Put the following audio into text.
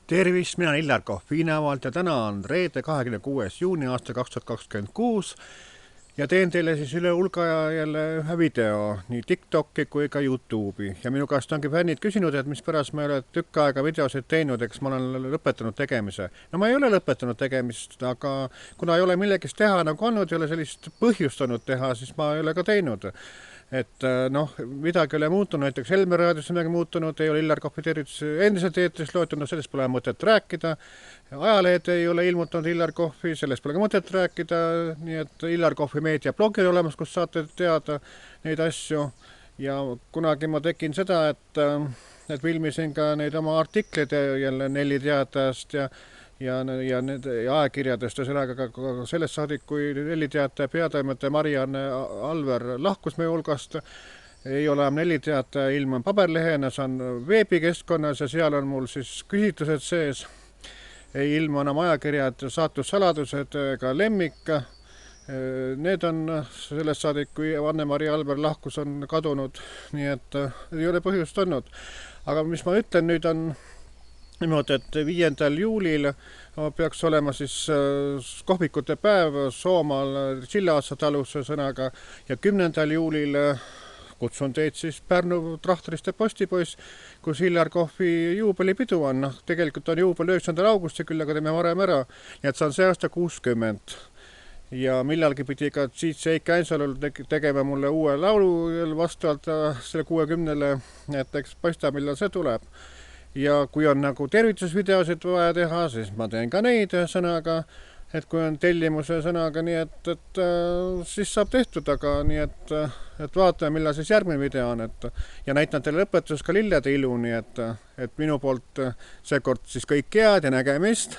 Tervist, mina olen Illar Kohvinavalt ja täna on reede 26. juuni aasta 2026 ja teen teile siis üle hulga jälle ühe video nii TikToki kui ka YouTube'i. Ja minu käest ongi fännid küsinud, et mispärast ma ei ole tükk aega videosid teinud, eks ma olen lõpetanud tegemise. No ma ei ole lõpetanud tegemist, aga kuna ei ole millegist teha nagu olnud, ei ole sellist põhjustanud teha, siis ma ei ole ka teinud. Et noh, midagi ei ole muutunud, näiteks Helme raadios on midagi muutunud, ei ole Illar Kohvi tervitus endiselt eetris loetunud, sellest pole mõtet rääkida. Ajalehed ei ole ilmutanud Illar Kohvi, sellest pole ka mõtet rääkida, nii et Illar Kohvi meediablogi on olemas, kus saate teada neid asju. Ja kunagi ma tegin seda, et filmisin ka neid oma artikleid jälle Nelli Teatajast ja ajakirjadest ja sellega ka sellest saadik, kui Nelli Teataja peatoimetaja Marianne Alver lahkus meie hulgast. Ei ole Nelli Teataja ilm paberlehena, see on veebikeskkonnas ja seal on mul siis küsitlused sees. Ei ilmu enam ajakirjad, saatussaladused ega lemmik. Need on sellest saadik, kui Anne-Mari Alver lahkus, on kadunud, nii et ei ole põhjust olnud. Aga mis ma ütlen nüüd on niimoodi, et 5. juulil peaks olema siis kohvikute päev Soomaal Sillaatsa talus sõnaga ja 10. juulil kutsun teid siis Pärnu Trahteriste Postipoiss, kus Illar Kohvi juubelipidu on. Tegelikult on juubel 9. augusti küll, aga teeme varem ära. Nii et see on see aasta 60. Ja millalgi pidi ka Eik Ainsalul tegema mulle uue laulu vastavalt selle 60-le, et eks paista, millal see tuleb. Ja kui on nagu tervitusvideosid vaja teha, siis ma teen ka neid sõnaga, et kui on tellimuse sõnaga, nii et siis saab tehtud, aga nii et vaatame, millal siis järgmine video on. Ja näitan teile lõpetus ka lillede ilu, nii et minu poolt seekord siis kõik head ja nägemist.